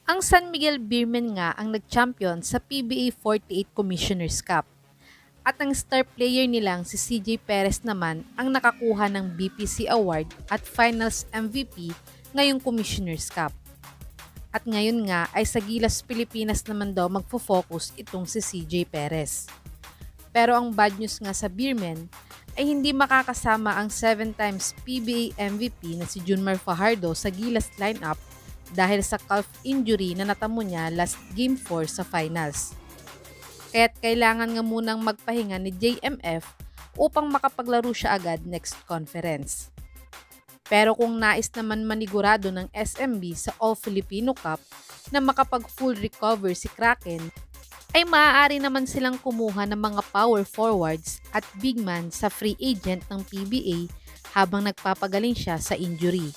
Ang San Miguel Beermen nga ang nag-champion sa PBA 48 Commissioner's Cup. At ang star player nilang si CJ Perez naman ang nakakuha ng BPC Award at Finals MVP ngayong Commissioner's Cup. At ngayon nga ay sa Gilas Pilipinas naman daw magfo-focus itong si CJ Perez. Pero ang bad news nga sa Beermen ay hindi makakasama ang 7 times PBA MVP na si Junmar Fajardo sa Gilas lineup dahil sa calf injury na natamo niya last Game 4 sa finals. Kaya't kailangan nga munang magpahinga ni JMF upang makapaglaro siya agad next conference. Pero kung nais naman manigurado ng SMB sa All-Filipino Cup na makapag-full recover si Kraken, ay maaari naman silang kumuha ng mga power forwards at big man sa free agent ng PBA habang nagpapagaling siya sa injury.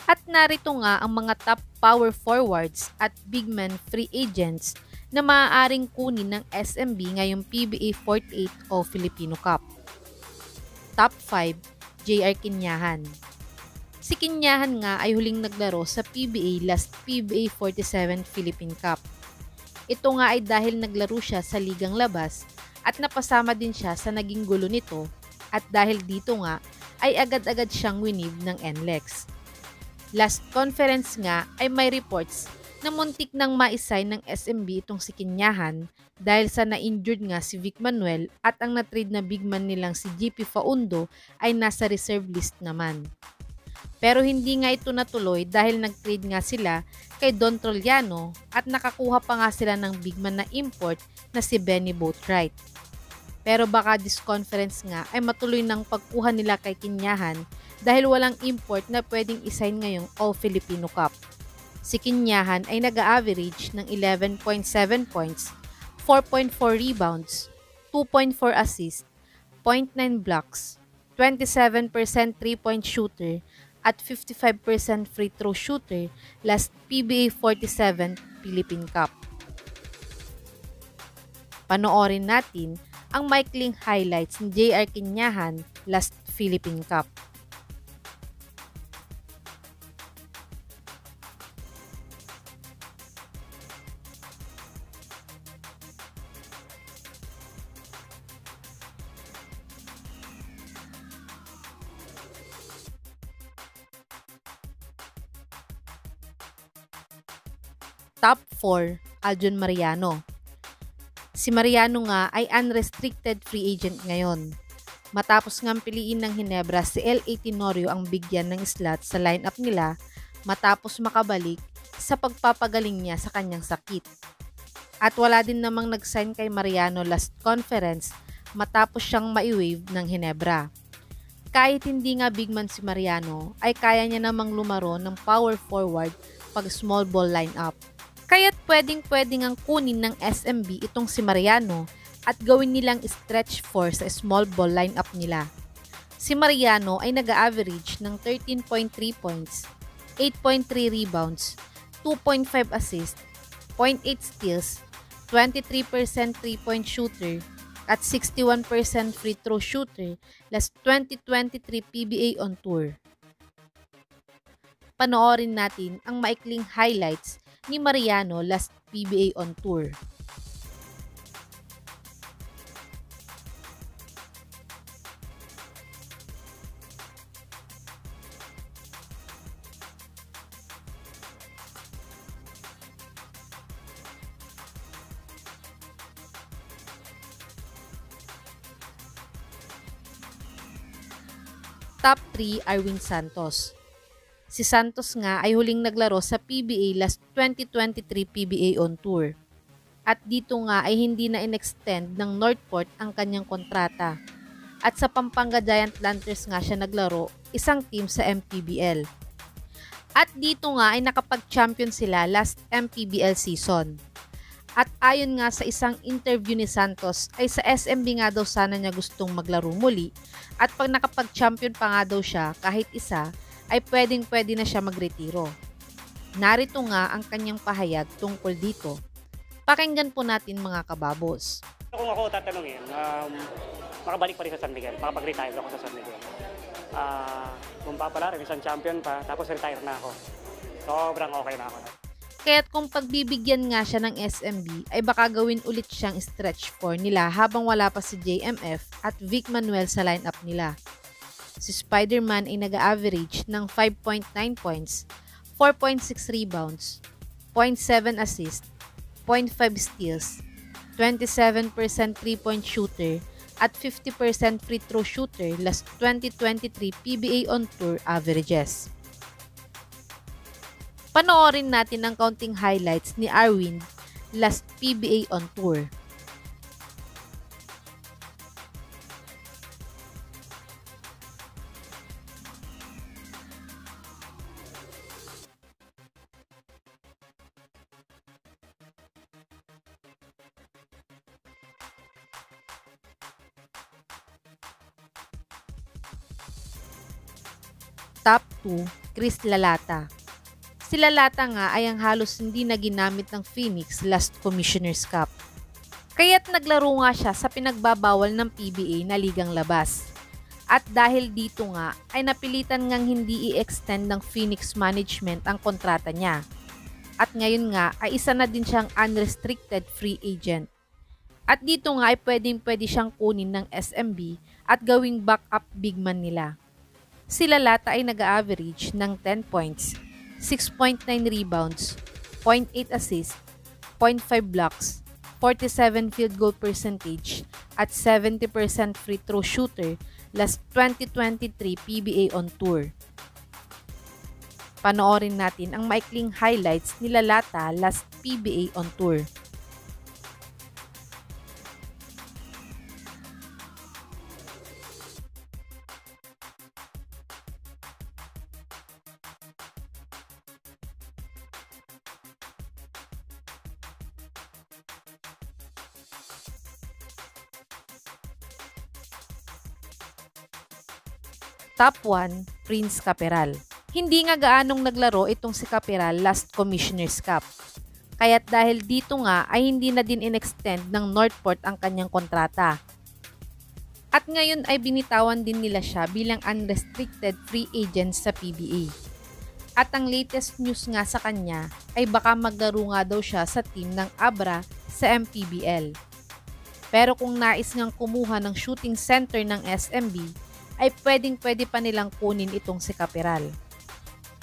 At narito nga ang mga top power forwards at big man free agents na maaaring kunin ng SMB ngayong PBA 48 o Filipino Cup. Top 5, JR Kinyahan. Si Kinyahan nga ay huling naglaro sa PBA last PBA 47 Philippine Cup. Ito nga ay dahil naglaro siya sa ligang labas at napasama din siya sa naging gulo nito at dahil dito nga ay agad-agad siyang winib ng NLEX. Last conference nga ay may reports na muntik nang maisay ng SMB itong si Kinyahan dahil sa na-injured nga si Vic Manuel at ang na-trade na big man nilang si GP Faundo ay nasa reserve list naman. Pero hindi nga ito natuloy dahil nag-trade nga sila kay Don Trollano at nakakuha pa nga sila ng big man na import na si Benny Boatwright. Pero baka this conference nga ay matuloy ng pagkuha nila kay Kinyahan dahil walang import na pwedeng isign ngayong All-Filipino Cup. Si Kinyahan ay nag-average ng 11.7 points, 4.4 rebounds, 2.4 assists, 0.9 blocks, 27% 3-point shooter, at 55% free throw shooter last PBA 47 Philippine Cup. Panoorin natin ang maikling highlights ni JR Kinyahan last Philippine Cup. Top 4, Aljon Mariano. Si Mariano nga ay unrestricted free agent ngayon. Matapos ngang piliin ng Hinebra si L.A. Tenorio ang bigyan ng slot sa lineup nila matapos makabalik sa pagpapagaling niya sa kanyang sakit. At wala din namang nag-sign kay Mariano last conference matapos siyang maiwave ng Hinebra. Kahit hindi nga big man si Mariano, ay kaya niya namang lumaro ng power forward pag small ball lineup. Kaya't pwedeng ang kunin ng SMB itong si Mariano at gawin nilang stretch 4 sa small ball lineup nila. Si Mariano ay nag-average ng 13.3 points, 8.3 rebounds, 2.5 assists, 0.8 steals, 23% 3-point shooter, at 61% free throw shooter last 2023 PBA on tour. Panoorin natin ang maikling highlights ni Mariano last PBA on tour. Top 3, Arwin Santos. Si Santos nga ay huling naglaro sa PBA last 2023 PBA on tour. At dito nga ay hindi na in-extend ng Northport ang kanyang kontrata. At sa Pampanga Giant Lanterns nga siya naglaro, isang team sa MPBL. At dito nga ay nakapag-champion sila last MPBL season. At ayon nga sa isang interview ni Santos ay sa SMB nga daw sana niya gustong maglaro muli at pag nakapag-champion pa nga daw siya kahit isa ay pwede na siya magretiro. Narito nga ang kanyang pahayag tungkol dito. Pakinggan po natin mga kababos. Kung ako tatanungin, makabalik pa rin sa San Miguel, makapag-retire ako sa San Miguel. Kung papala rin, isang champion pa, tapos retire na ako. Sobrang okay na ako. Kaya't kung pagbibigyan nga siya ng SMB ay baka gawin ulit siyang stretch 4 nila habang wala pa si JMF at Vic Manuel sa lineup nila. Si Spider-Man ay nag-average ng 5.9 points, 4.6 rebounds, 0.7 assist, 0.5 steals, 27% 3-point shooter at 50% free throw shooter last 2023 PBA on Tour averages. Panoorin natin ang counting highlights ni Arwin last PBA on Tour. Top 2, Chris Lalata. Si Lalata nga ay ang halos hindi na ginamit ng Phoenix last Commissioner's Cup. Kaya't naglaro nga siya sa pinagbabawal ng PBA na ligang labas. At dahil dito nga ay napilitan ngang hindi i-extend ng Phoenix management ang kontrata niya. At ngayon nga ay isa na din siyang unrestricted free agent. At dito nga ay pwede siyang kunin ng SMB at gawing backup big man nila. Si Lalata ay nag-average ng 10 points, 6.9 rebounds, 0.8 assists, 0.5 blocks, 47 field goal percentage, at 70% free throw shooter last 2023 PBA on Tour. Panoorin natin ang maikling highlights ni Lalata last PBA on Tour. Top 1, Prince Caperal. Hindi nga gaanong naglaro itong si Caperal last Commissioner's Cup. Kaya't dahil dito nga ay hindi na din in-extend ng Northport ang kanyang kontrata. At ngayon ay binitawan din nila siya bilang unrestricted free agent sa PBA. At ang latest news nga sa kanya ay baka maglaro nga daw siya sa team ng Abra sa MPBL. Pero kung nais ngang kumuha ng shooting center ng SMB, ay pwede pa nilang kunin itong si Caperal.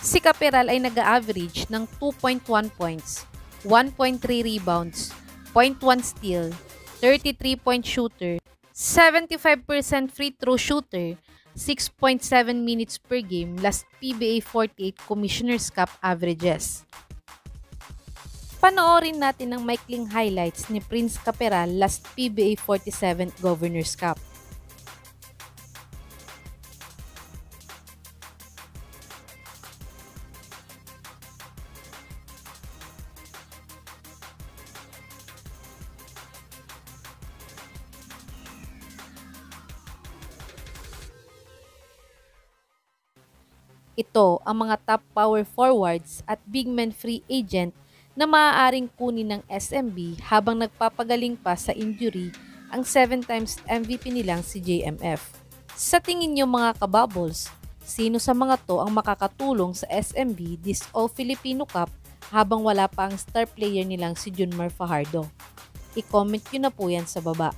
Si Caperal ay nag-average ng 2.1 points, 1.3 rebounds, 0.1 steal, 33-point shooter, 75% free throw shooter, 6.7 minutes per game last PBA 48 Commissioner's Cup averages. Panoorin natin ang maikling highlights ni Prince Caperal last PBA 47 Governor's Cup. Ito ang mga top power forwards at big man free agent na maaaring kunin ng SMB habang nagpapagaling pa sa injury ang 7 times MVP nilang si JMF. Sa tingin niyo mga kabubbles, sino sa mga to ang makakatulong sa SMB this All-Filipino Cup habang wala pa ang star player nilang si Junmar Fajardo? I-comment nyo na po yan sa baba.